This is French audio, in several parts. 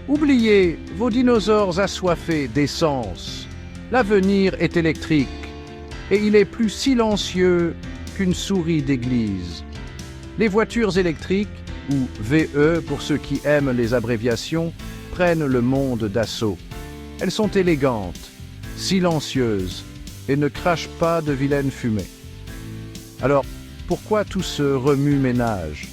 Oubliez vos dinosaures assoiffés d'essence. L'avenir est électrique et il est plus silencieux qu'une souris d'église. Les voitures électriques, ou VE pour ceux qui aiment les abréviations, prennent le monde d'assaut. Elles sont élégantes, silencieuses et ne crachent pas de vilaine fumée. Alors, pourquoi tout ce remue-ménage?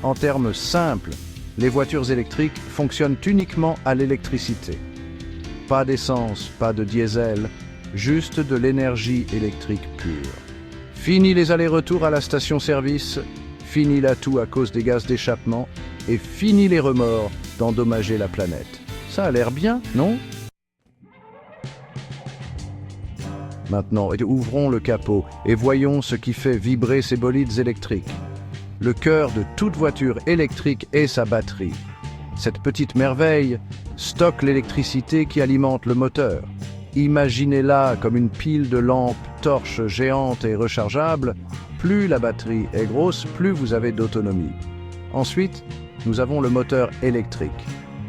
En termes simples, les voitures électriques fonctionnent uniquement à l'électricité. Pas d'essence, pas de diesel, juste de l'énergie électrique pure. Fini les allers-retours à la station-service, fini l'atout à cause des gaz d'échappement et fini les remords d'endommager la planète. Ça a l'air bien, non? Maintenant, ouvrons le capot et voyons ce qui fait vibrer ces bolides électriques. Le cœur de toute voiture électrique est sa batterie. Cette petite merveille stocke l'électricité qui alimente le moteur. Imaginez-la comme une pile de lampes torches géantes et rechargeables. Plus la batterie est grosse, plus vous avez d'autonomie. Ensuite, nous avons le moteur électrique.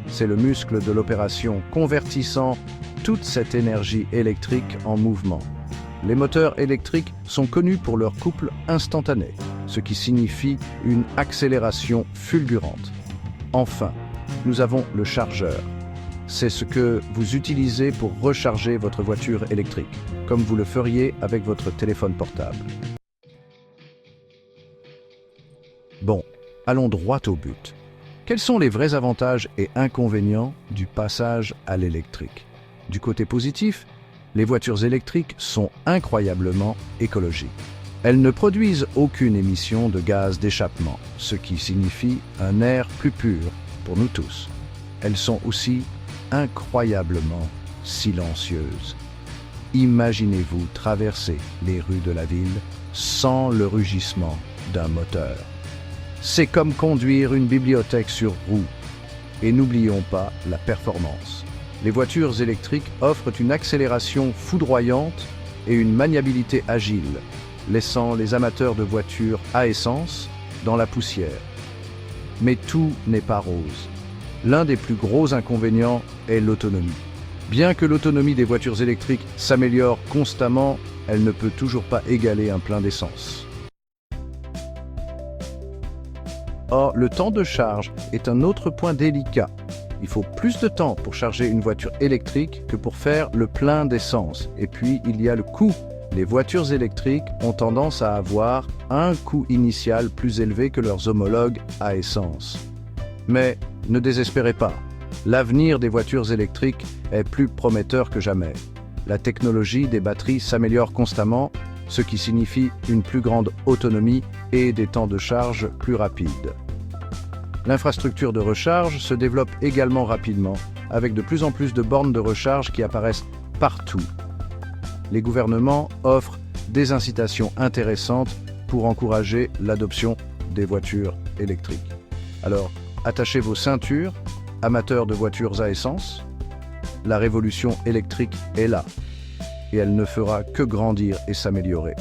C'est le muscle de l'opération convertissant toute cette énergie électrique en mouvement. Les moteurs électriques sont connus pour leur couple instantané, ce qui signifie une accélération fulgurante. Enfin, nous avons le chargeur. C'est ce que vous utilisez pour recharger votre voiture électrique, comme vous le feriez avec votre téléphone portable. Bon, allons droit au but. Quels sont les vrais avantages et inconvénients du passage à l'électrique? Du côté positif, les voitures électriques sont incroyablement écologiques. Elles ne produisent aucune émission de gaz d'échappement, ce qui signifie un air plus pur pour nous tous. Elles sont aussi incroyablement silencieuses. Imaginez-vous traverser les rues de la ville sans le rugissement d'un moteur. C'est comme conduire une bibliothèque sur roues. Et n'oublions pas la performance. Les voitures électriques offrent une accélération foudroyante et une maniabilité agile, laissant les amateurs de voitures à essence dans la poussière. Mais tout n'est pas rose. L'un des plus gros inconvénients est l'autonomie. Bien que l'autonomie des voitures électriques s'améliore constamment, elle ne peut toujours pas égaler un plein d'essence. Or, le temps de charge est un autre point délicat. Il faut plus de temps pour charger une voiture électrique que pour faire le plein d'essence. Et puis, il y a le coût. Les voitures électriques ont tendance à avoir un coût initial plus élevé que leurs homologues à essence. Mais ne désespérez pas, l'avenir des voitures électriques est plus prometteur que jamais. La technologie des batteries s'améliore constamment, ce qui signifie une plus grande autonomie et des temps de charge plus rapides. L'infrastructure de recharge se développe également rapidement, avec de plus en plus de bornes de recharge qui apparaissent partout. Les gouvernements offrent des incitations intéressantes pour encourager l'adoption des voitures électriques. Alors, attachez vos ceintures, amateurs de voitures à essence. La révolution électrique est là, et elle ne fera que grandir et s'améliorer.